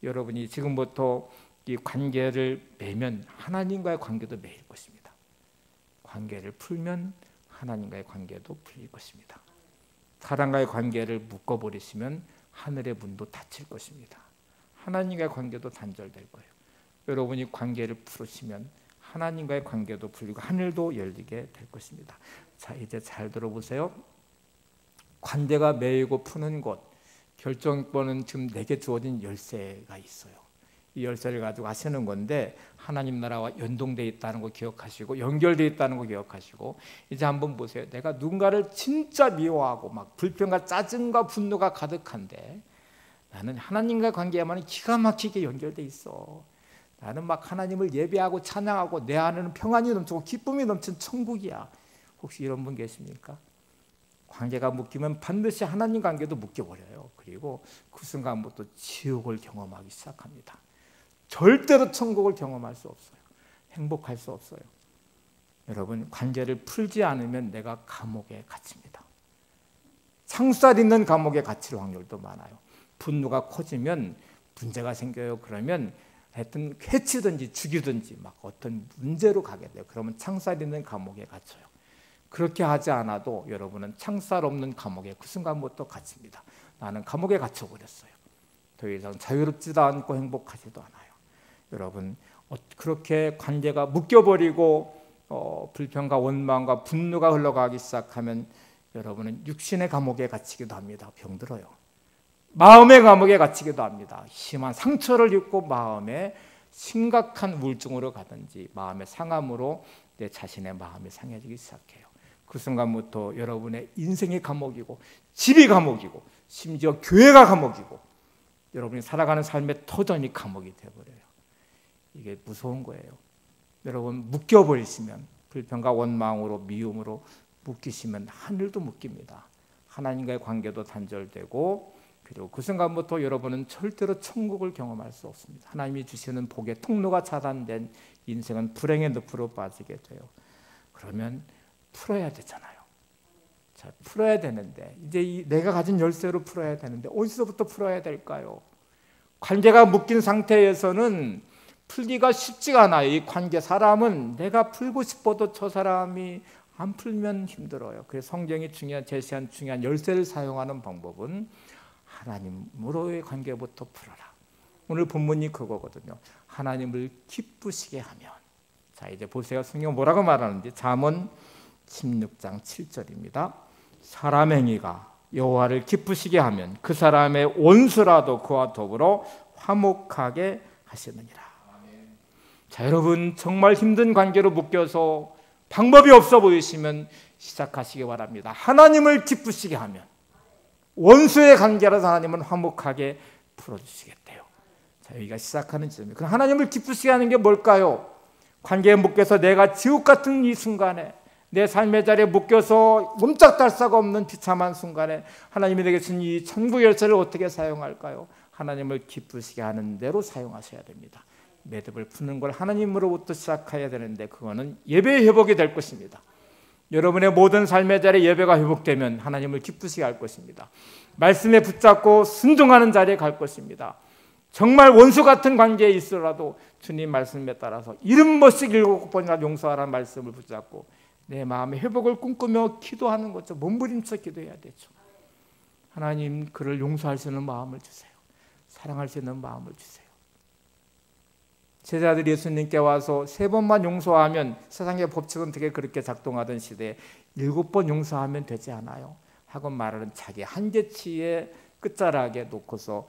여러분이 지금부터 이 관계를 매면 하나님과의 관계도 매일 것입니다. 관계를 풀면 하나님과의 관계도 풀릴 것입니다. 사람과의 관계를 묶어버리시면 하늘의 문도 닫힐 것입니다. 하나님과의 관계도 단절될 거예요. 여러분이 관계를 풀으시면 하나님과의 관계도 풀리고 하늘도 열리게 될 것입니다. 자, 이제 잘 들어보세요. 관계가 매이고 푸는 곳, 결정권은 지금 내게 주어진 열쇠가 있어요. 이 열쇠를 가지고 하시는 건데 하나님 나라와 연동되어 있다는 거 기억하시고 연결되어 있다는 거 기억하시고 이제 한번 보세요. 내가 누군가를 진짜 미워하고 막 불평과 짜증과 분노가 가득한데 나는 하나님과 관계야만 기가 막히게 연결되어 있어. 나는 막 하나님을 예배하고 찬양하고 내 안에는 평안이 넘치고 기쁨이 넘친 천국이야. 혹시 이런 분 계십니까? 관계가 묶이면 반드시 하나님 관계도 묶여버려요. 그리고 그 순간부터 지옥을 경험하기 시작합니다. 절대로 천국을 경험할 수 없어요. 행복할 수 없어요. 여러분 관계를 풀지 않으면 내가 감옥에 갇힙니다. 창살 있는 감옥에 갇힐 확률도 많아요. 분노가 커지면 문제가 생겨요. 그러면 하여튼 해치든지 죽이든지 막 어떤 문제로 가게 돼요. 그러면 창살 있는 감옥에 갇혀요. 그렇게 하지 않아도 여러분은 창살 없는 감옥에 그 순간부터 갇힙니다. 나는 감옥에 갇혀버렸어요. 더 이상 자유롭지도 않고 행복하지도 않아요. 여러분 그렇게 관계가 묶여버리고 불평과 원망과 분노가 흘러가기 시작하면 여러분은 육신의 감옥에 갇히기도 합니다. 병들어요. 마음의 감옥에 갇히기도 합니다. 심한 상처를 입고 마음에 심각한 우울증으로 가든지 마음의 상함으로 내 자신의 마음이 상해지기 시작해요. 그 순간부터 여러분의 인생이 감옥이고 집이 감옥이고 심지어 교회가 감옥이고 여러분이 살아가는 삶의 터전이 감옥이 되어버려요. 이게 무서운 거예요. 여러분 묶여버리시면 불평과 원망으로 미움으로 묶이시면 하늘도 묶입니다. 하나님과의 관계도 단절되고 그리고 그 순간부터 여러분은 절대로 천국을 경험할 수 없습니다. 하나님이 주시는 복의 통로가 차단된 인생은 불행의 늪으로 빠지게 돼요. 그러면 풀어야 되잖아요. 자, 풀어야 되는데 이제 내가 가진 열쇠로 풀어야 되는데 어디서부터 풀어야 될까요? 관계가 묶인 상태에서는 풀기가 쉽지가 않아요. 이 관계, 사람은 내가 풀고 싶어도 저 사람이 안 풀면 힘들어요. 그래서 성경이 제시한 중요한 열쇠를 사용하는 방법은 하나님으로의 관계부터 풀어라. 오늘 본문이 그거거든요. 하나님을 기쁘시게 하면. 자, 이제 보세요. 성경 뭐라고 말하는지. 잠언 16장 7절입니다. 사람 행위가 여호와를 기쁘시게 하면 그 사람의 원수라도 그와 더불어 화목하게 하시느니라. 자, 여러분 정말 힘든 관계로 묶여서 방법이 없어 보이시면 시작하시기 바랍니다. 하나님을 기쁘시게 하면 원수의 관계라서 하나님은 화목하게 풀어주시겠대요. 자, 여기가 시작하는 지점이에요. 그럼 하나님을 기쁘시게 하는 게 뭘까요? 관계에 묶여서 내가 지옥 같은 이 순간에 내 삶의 자리에 묶여서 옴짝달싹 없는 비참한 순간에 하나님이 내게 준 이 천국 열쇠를 어떻게 사용할까요? 하나님을 기쁘시게 하는 대로 사용하셔야 됩니다. 매듭을 푸는 걸 하나님으로부터 시작해야 되는데 그거는 예배의 회복이 될 것입니다. 여러분의 모든 삶의 자리에 예배가 회복되면 하나님을 기쁘시게 할 것입니다. 말씀에 붙잡고 순종하는 자리에 갈 것입니다. 정말 원수 같은 관계에 있으라도 주님 말씀에 따라서 70번씩 7번이나 용서하라는 말씀을 붙잡고 내 마음의 회복을 꿈꾸며 기도하는 거죠. 몸부림쳐 기도해야 되죠. 하나님, 그를 용서할 수 있는 마음을 주세요. 사랑할 수 있는 마음을 주세요. 제자들이 예수님께 와서 3번만 용서하면, 세상의 법칙은 되게 그렇게 작동하던 시대에 7번 용서하면 되지 않아요? 하고 말하는 자기 한계치의 끝자락에 놓고서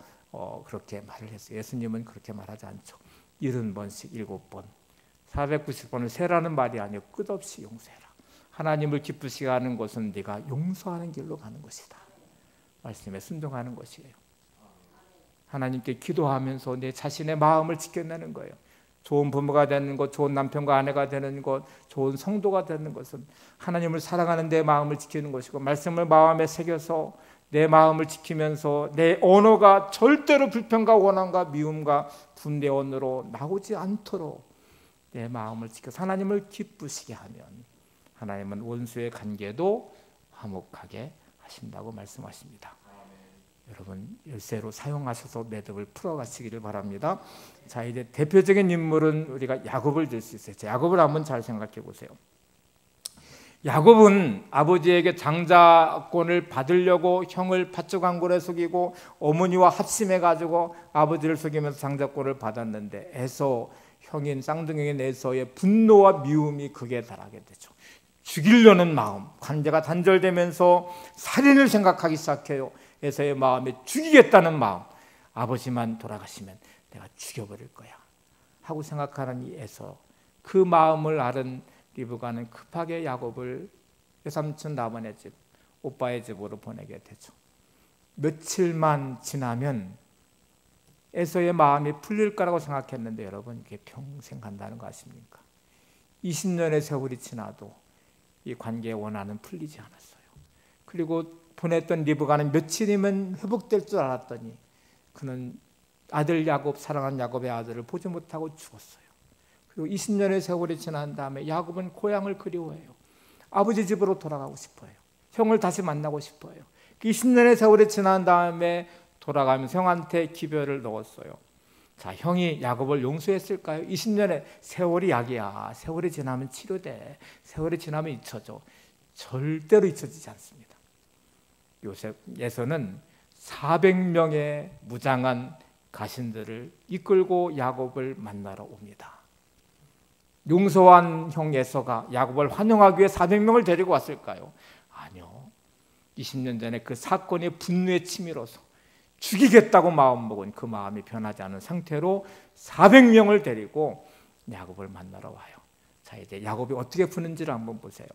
그렇게 말을 했어요. 예수님은 그렇게 말하지 않죠. 70번씩 7번, 490번을 세라는 말이 아니고 끝없이 용서해라. 하나님을 기쁘시게 하는 것은 네가 용서하는 길로 가는 것이다. 말씀에 순종하는 것이에요. 하나님께 기도하면서 내 자신의 마음을 지켜내는 거예요. 좋은 부모가 되는 것, 좋은 남편과 아내가 되는 것, 좋은 성도가 되는 것은 하나님을 사랑하는 내 마음을 지키는 것이고, 말씀을 마음에 새겨서 내 마음을 지키면서 내 언어가 절대로 불평과 원한과 미움과 분대 언어로 나오지 않도록 내 마음을 지켜서 하나님을 기쁘시게 하면 하나님은 원수의 관계도 화목하게 하신다고 말씀하십니다. 여러분 열쇠로 사용하셔서 매듭을 풀어가시기를 바랍니다. 자, 이제 대표적인 인물은 우리가 야곱을 들 수 있어요. 야곱을 한번 잘 생각해 보세요. 야곱은 아버지에게 장자권을 받으려고 형을 팥죽왕골에 속이고 어머니와 합심해가지고 아버지를 속이면서 장자권을 받았는데 에서 형인 쌍둥이인 에서의 분노와 미움이 극에 달하게 되죠. 죽이려는 마음, 관계가 단절되면서 살인을 생각하기 시작해요. 에서의 마음에 죽이겠다는 마음, 아버지만 돌아가시면 내가 죽여버릴 거야 하고 생각하는 이 에서, 그 마음을 알은 리브가는 급하게 야곱을 외삼촌 라반의 집, 오빠의 집으로 보내게 되죠. 며칠만 지나면 에서의 마음이 풀릴 거라고 생각했는데 여러분, 이게 평생 간다는 거 아십니까? 20년의 세월이 지나도 이 관계의 원한은 풀리지 않았어요. 그리고 보냈던 리브가는 며칠이면 회복될 줄 알았더니 그는 아들 야곱, 사랑하는 야곱의 아들을 보지 못하고 죽었어요. 그리고 20년의 세월이 지난 다음에 야곱은 고향을 그리워해요. 아버지 집으로 돌아가고 싶어요. 형을 다시 만나고 싶어요. 20년의 세월이 지난 다음에 돌아가면서 형한테 기별을 넣었어요. 자, 형이 야곱을 용서했을까요? 20년의 세월이 약이야. 세월이 지나면 치료돼. 세월이 지나면 잊혀져. 절대로 잊혀지지 않습니다. 요셉에서는 400명의 무장한 가신들을 이끌고 야곱을 만나러 옵니다. 용서한 형 에서가 야곱을 환영하기 위해 400명을 데리고 왔을까요? 아니요. 20년 전에 그 사건의 분노에 치밀어서 죽이겠다고 마음먹은 그 마음이 변하지 않은 상태로 400명을 데리고 야곱을 만나러 와요. 자, 이제 야곱이 어떻게 푸는지를 한번 보세요.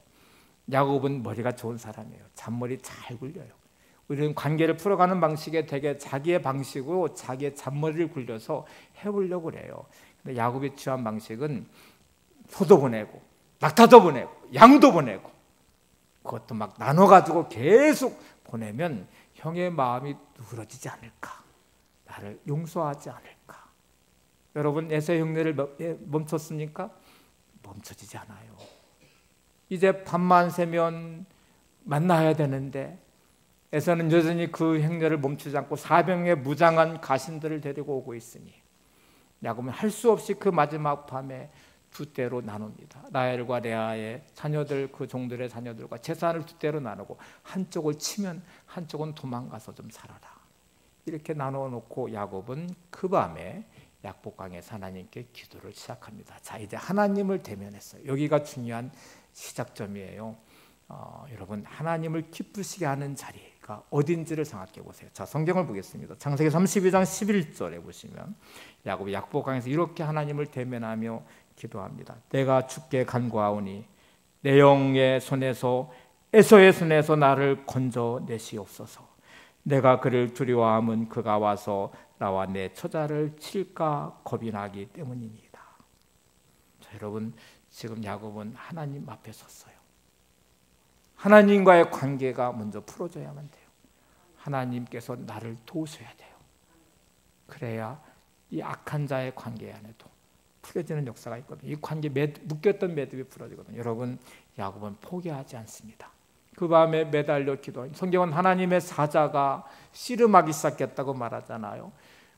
야곱은 머리가 좋은 사람이에요. 잔머리 잘 굴려요. 우리는 관계를 풀어가는 방식에 되게 자기의 방식으로 자기의 잔머리를 굴려서 해보려고 그래요. 근데 야곱이 취한 방식은 소도 보내고 낙타도 보내고 양도 보내고 그것도 막 나눠가지고 계속 보내면 형의 마음이 누그러지지 않을까, 나를 용서하지 않을까. 여러분, 에서의 흉내를 멈췄습니까? 멈춰지지 않아요. 이제 밤만 새면 만나야 되는데 에서는 여전히 그 행렬을 멈추지 않고 400명의 무장한 가신들을 데리고 오고 있으니 야곱은 할 수 없이 그 마지막 밤에 두 때로 나눕니다. 라헬과 레아의 자녀들, 그 종들의 자녀들과 재산을 두 때로 나누고 한쪽을 치면 한쪽은 도망가서 좀 살아라. 이렇게 나누어 놓고 야곱은 그 밤에 약복강에서 하나님께 기도를 시작합니다. 자, 이제 하나님을 대면했어요. 여기가 중요한 시작점이에요. 여러분, 하나님을 기쁘시게 하는 자리가 어딘지를 생각해 보세요. 자, 성경을 보겠습니다. 창세기 32장 11절에 보시면 야곱이 약복강에서 이렇게 하나님을 대면하며 기도합니다. 내가 주께 간구하오니 내 영의 손에서 에서의 손에서 나를 건져내시옵소서. 내가 그를 두려워함은 그가 와서 나와 내 처자를 칠까 겁이 나기 때문입니다. 자, 여러분, 지금 야곱은 하나님 앞에 섰어요. 하나님과의 관계가 먼저 풀어져야만 돼요. 하나님께서 나를 도우셔야 돼요. 그래야 이 악한 자의 관계 안에도 풀어지는 역사가 있거든요. 이 관계 묶였던 매듭이 풀어지거든요. 여러분, 야곱은 포기하지 않습니다. 그 밤에 매달려 기도해요. 성경은 하나님의 사자가 씨름하기 시작했다고 말하잖아요.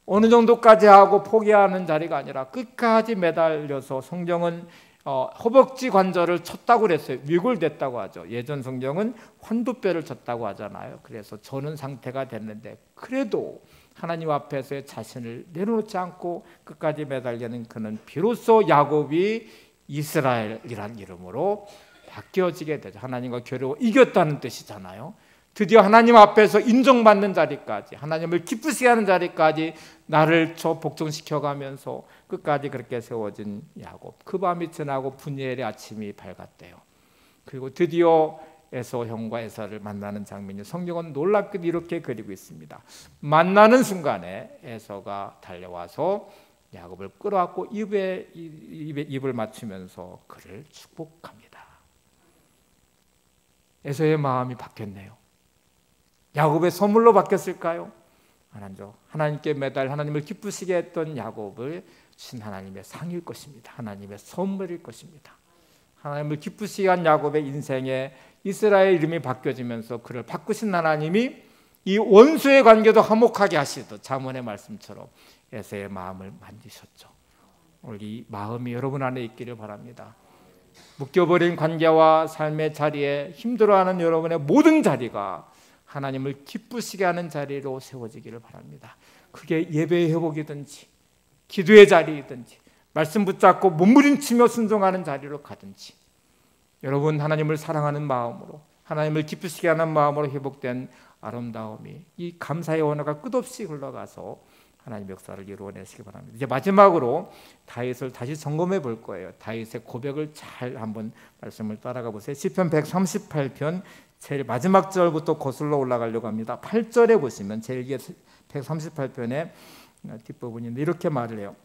어느 정도까지 하고 포기하는 자리가 아니라 끝까지 매달려서 성경은 허벅지 관절을 쳤다고 그랬어요. 위골됐다고 하죠. 예전 성경은 환두뼈를 쳤다고 하잖아요. 그래서 저는 상태가 됐는데 그래도 하나님 앞에서의 자신을 내려놓지 않고 끝까지 매달리는 그는 비로소 야곱이 이스라엘이란 이름으로 바뀌어지게 되죠. 하나님과 겨루어 이겼다는 뜻이잖아요. 드디어 하나님 앞에서 인정받는 자리까지, 하나님을 기쁘시게 하는 자리까지 나를 복종시켜가면서 끝까지 그렇게 세워진 야곱. 그 밤이 지나고 분이엘의 아침이 밝았대요. 그리고 드디어 에서 형과 에서를 만나는 장면이 성경은 놀랍게도 이렇게 그리고 있습니다. 만나는 순간에 에서가 달려와서 야곱을 끌어안고 입에 입을 맞추면서 그를 축복합니다. 에서의 마음이 바뀌었네요. 야곱의 선물로 바뀌었을까요? 아니죠. 하나님께 매달 하나님을 기쁘시게 했던 야곱을 신 하나님의 상일 것입니다. 하나님의 선물일 것입니다. 하나님을 기쁘시게 한 야곱의 인생에 이스라엘 이름이 바뀌어지면서 그를 바꾸신 하나님이 이 원수의 관계도 화목하게 하시듯 자문의 말씀처럼 에서의 마음을 만지셨죠. 오늘 이 마음이 여러분 안에 있기를 바랍니다. 묶여버린 관계와 삶의 자리에 힘들어하는 여러분의 모든 자리가 하나님을 기쁘시게 하는 자리로 세워지기를 바랍니다. 그게 예배의 회복이든지 기도의 자리이든지 말씀 붙잡고 몸부림치며 순종하는 자리로 가든지, 여러분 하나님을 사랑하는 마음으로 하나님을 기쁘시게 하는 마음으로 회복된 아름다움이 이 감사의 언어가 끝없이 흘러가서 하나님의 역사를 이루어내시기 바랍니다. 이제 마지막으로 다윗을 다시 점검해 볼 거예요. 다윗의 고백을 잘 한번 말씀을 따라가 보세요. 시편 138편 제일 마지막 절부터 거슬러 올라가려고 합니다. 8절에 보시면 제일 138편의 뒷부분인데 이렇게 말을 해요.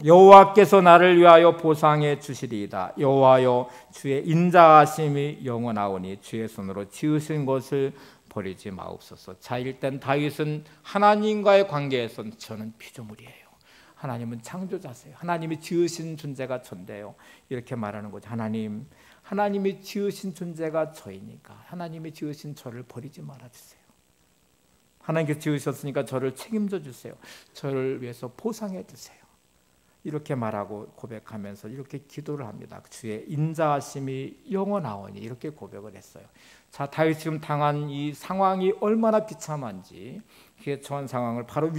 여호와께서 나를 위하여 보상해 주시리이다. 여호와여, 주의 인자하심이 영원하오니 주의 손으로 지으신 것을 버리지 마옵소서. 자, 일단 다윗은 하나님과의 관계에서 저는 피조물이에요. 하나님은 창조자세요. 하나님이 지으신 존재가 전데요. 이렇게 말하는 거죠. 하나님이 지으신 존재가 저이니까 하나님이 지으신 저를 버리지 말아주세요. 하나님께서 지으셨으니까 저를 책임져 주세요. 저를 위해서 보상해 주세요. 이렇게 말하고 고백하면서 이렇게 기도를 합니다. 주의 인자하심이 영원하오니 이렇게 고백을 했어요. 자, 다윗이 지금 당한 이 상황이 얼마나 비참한지 그에 처한 상황을 바로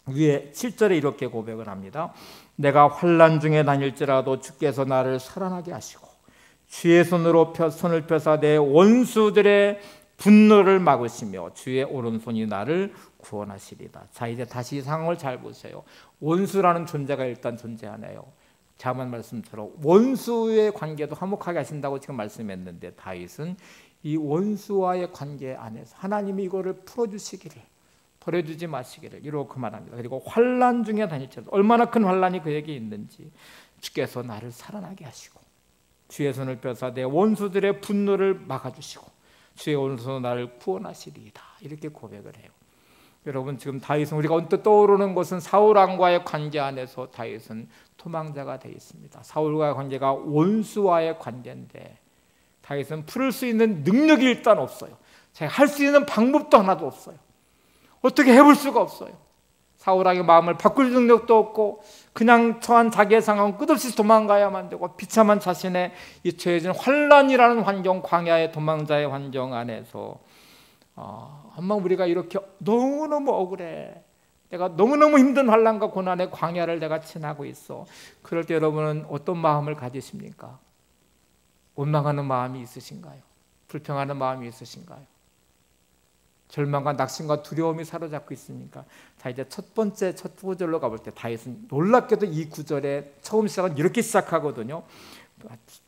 위에 7절에 이렇게 고백을 합니다. 내가 환난 중에 다닐지라도 주께서 나를 살아나게 하시고 주의 손을 펴사 내 원수들의 분노를 막으시며 주의 오른손이 나를 구원하시리다. 자, 이제 다시 상황을 잘 보세요. 원수라는 존재가 일단 존재하네요. 자만 말씀처럼 원수의 관계도 화목하게 하신다고 지금 말씀했는데, 다윗은 이 원수와의 관계 안에서 하나님이 이거를 풀어주시기를, 버려두지 마시기를 이렇게 말합니다. 그리고 환난 중에 다닐지라도, 얼마나 큰 환난이 그에게 있는지 주께서 나를 살아나게 하시고 주의 손을 펴사 내 원수들의 분노를 막아주시고 주의 오른손으로 나를 구원하시리이다, 이렇게 고백을 해요. 여러분, 지금 다윗은, 우리가 언뜻 떠오르는 것은 사울 왕과의 관계 안에서 다윗은 도망자가 되어 있습니다. 사울과의 관계가 원수와의 관계인데 다윗은 풀을 수 있는 능력이 일단 없어요. 자기가 할 수 있는 방법도 하나도 없어요. 어떻게 해볼 수가 없어요. 사울 왕의 마음을 바꿀 능력도 없고 그냥 처한 자기의 상황은 끝없이 도망가야만 되고 비참한 자신의 이 처해진 환난이라는 환경, 광야의 도망자의 환경 안에서 아마 우리가 이렇게 너무너무 억울해, 내가 너무너무 힘든 환난과 고난의 광야를 내가 지나고 있어. 그럴 때 여러분은 어떤 마음을 가지십니까? 원망하는 마음이 있으신가요? 불평하는 마음이 있으신가요? 절망과 낙심과 두려움이 사로잡고 있으니까. 자, 이제 첫 구절로 가볼 때 다윗은 놀랍게도 이 구절의 처음 시작은 이렇게 시작하거든요.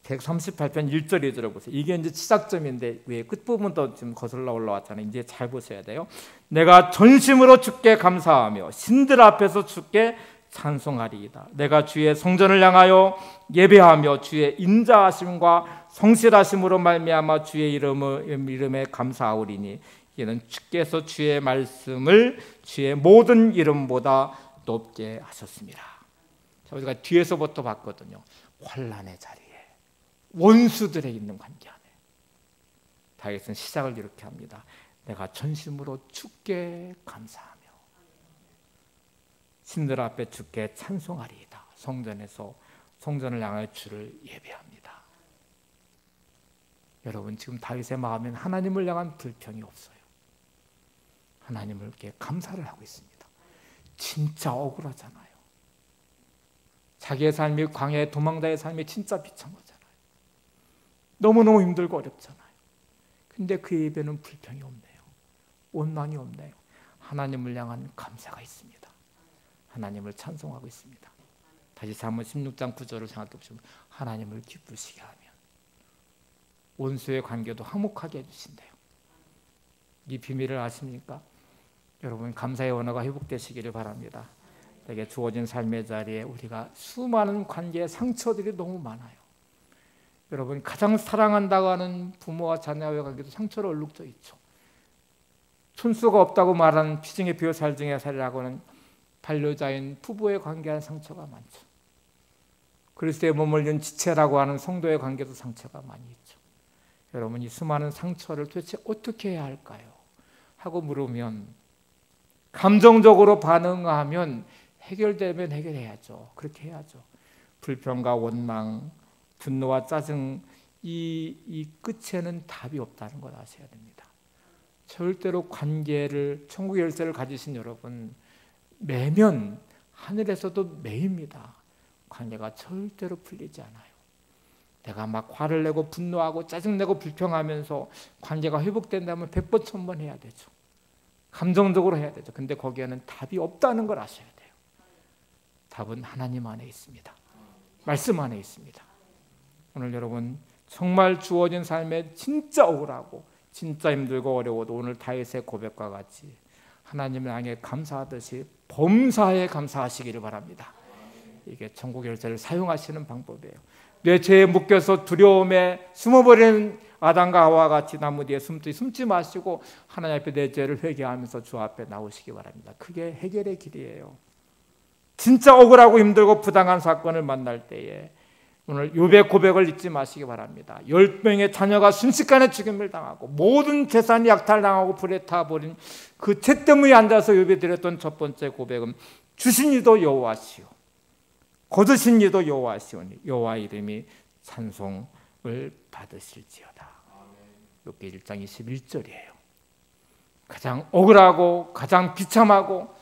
138편 1절 2절을 보세요. 이게 이제 시작점인데 위에 끝부분도 지금 거슬러 올라왔잖아요. 이제 잘 보셔야 돼요. 내가 전심으로 주께 감사하며 신들 앞에서 주께 찬송하리이다. 내가 주의 성전을 향하여 예배하며 주의 인자하심과 성실하심으로 말미암아 주의 이름에 감사하오리니 이는 주께서 주의 말씀을 주의 모든 이름보다 높게 하셨습니다. 자, 우리가 뒤에서부터 봤거든요. 환난의 자리에 원수들에 있는 관계 안에 다윗은 시작을 이렇게 합니다. 내가 전심으로 주께 감사하며 신들 앞에 주께 찬송하리이다. 성전에서 성전을 향하여 주를 예배합니다. 여러분, 지금 다윗의 마음엔 하나님을 향한 불평이 없어요. 하나님을 이렇게 감사를 하고 있습니다. 진짜 억울하잖아요. 자기의 삶이, 광야의 도망자의 삶이 진짜 비참하잖아요. 너무너무 힘들고 어렵잖아요. 근데 그의 입에는 불평이 없네요. 원망이 없네요. 하나님을 향한 감사가 있습니다. 하나님을 찬송하고 있습니다. 다시 한번 16장 9절을 생각해 보시면 하나님을 기쁘시게 하면 원수의 관계도 화목하게 해주신대요. 이 비밀을 아십니까? 여러분, 감사의 언어가 회복되시기를 바랍니다. 내게 주어진 삶의 자리에 우리가 수많은 관계의 상처들이 너무 많아요. 여러분, 가장 사랑한다고 하는 부모와 자녀와의 관계도 상처로 얼룩져 있죠. 촌수가 없다고 말하는 피증의 비어 살증의 살이라고는 반려자인 부부의 관계한 상처가 많죠. 그리스도의 몸을 연 지체라고 하는 성도의 관계도 상처가 많이 있죠. 여러분, 이 수많은 상처를 도대체 어떻게 해야 할까요? 하고 물으면, 감정적으로 반응하면 해결되면 해결해야죠. 그렇게 해야죠. 불평과 원망, 분노와 짜증, 이 끝에는 답이 없다는 걸 아셔야 됩니다. 절대로 관계를, 천국의 열쇠를 가지신 여러분, 매면 하늘에서도 매입니다. 관계가 절대로 풀리지 않아요. 내가 막 화를 내고 분노하고 짜증내고 불평하면서 관계가 회복된다면 100번 1000번 해야 되죠. 감정적으로 해야 되죠. 근데 거기에는 답이 없다는 걸 아셔야 돼요. 답은 하나님 안에 있습니다. 말씀 안에 있습니다. 오늘 여러분, 정말 주어진 삶에 진짜 억울하고 진짜 힘들고 어려워도 오늘 다윗의 고백과 같이 하나님을 향해 감사하듯이 범사에 감사하시기를 바랍니다. 이게 천국 열쇠를 사용하시는 방법이에요. 내 죄에 묶여서 두려움에 숨어버리는 아담과 하와와 같이 나무 뒤에 숨지 마시고 하나님 앞에 내 죄를 회개하면서 주 앞에 나오시기 바랍니다. 그게 해결의 길이에요. 진짜 억울하고 힘들고 부당한 사건을 만날 때에 오늘 욥의 고백을 잊지 마시기 바랍니다. 10명의 자녀가 순식간에 죽임을 당하고 모든 재산이 약탈당하고 불에 타버린 그 죄 때문에 앉아서 욥이 드렸던 첫 번째 고백은 주신 이도 여호와시오 거두신 이도 여호와시오니 여호와 이름이 찬송을 받으실지어다. 욥기 1장 21절이에요. 가장 억울하고 가장 비참하고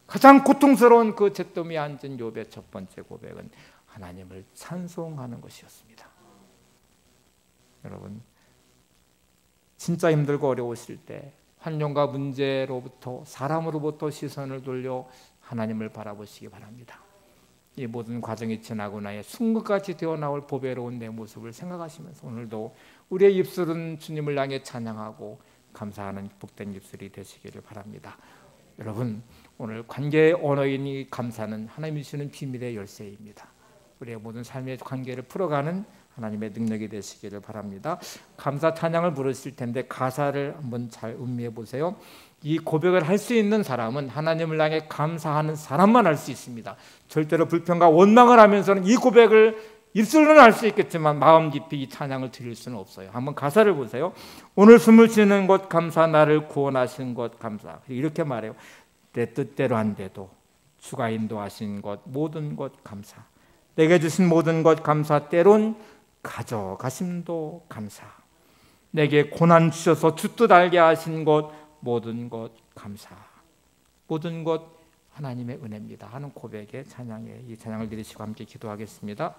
가장 고통스러운 그 잿더미에 앉은 욥의 첫 번째 고백은 하나님을 찬송하는 것이었습니다. 여러분, 진짜 힘들고 어려우실 때 환경과 문제로부터 사람으로부터 시선을 돌려 하나님을 바라보시기 바랍니다. 이 모든 과정이 지나고 나에 순금같이 되어 나올 보배로운 내 모습을 생각하시면서 오늘도 우리의 입술은 주님을 향해 찬양하고 감사하는 복된 입술이 되시기를 바랍니다. 여러분, 오늘 관계의 언어인 이 감사는 하나님이 주시는 비밀의 열쇠입니다. 우리의 모든 삶의 관계를 풀어가는 하나님의 능력이 되시기를 바랍니다. 감사 찬양을 부르실 텐데 가사를 한번 잘 음미해 보세요. 이 고백을 할 수 있는 사람은 하나님을 향해 감사하는 사람만 할 수 있습니다. 절대로 불평과 원망을 하면서는 이 고백을 입술로는 할 수 있겠지만 마음 깊이 이 찬양을 드릴 수는 없어요. 한번 가사를 보세요. 오늘 숨을 쉬는 것 감사, 나를 구원하신 것 감사. 이렇게 말해요. 내 뜻대로 안 돼도 주가 인도하신 것 모든 것 감사. 내게 주신 모든 것 감사. 때론 가져가심도 감사. 내게 고난 주셔서 주 뜻 알게 하신 것 모든 것 감사. 모든 것 하나님의 은혜입니다 하는 고백의 찬양에 이 찬양을 드리시고 함께 기도하겠습니다.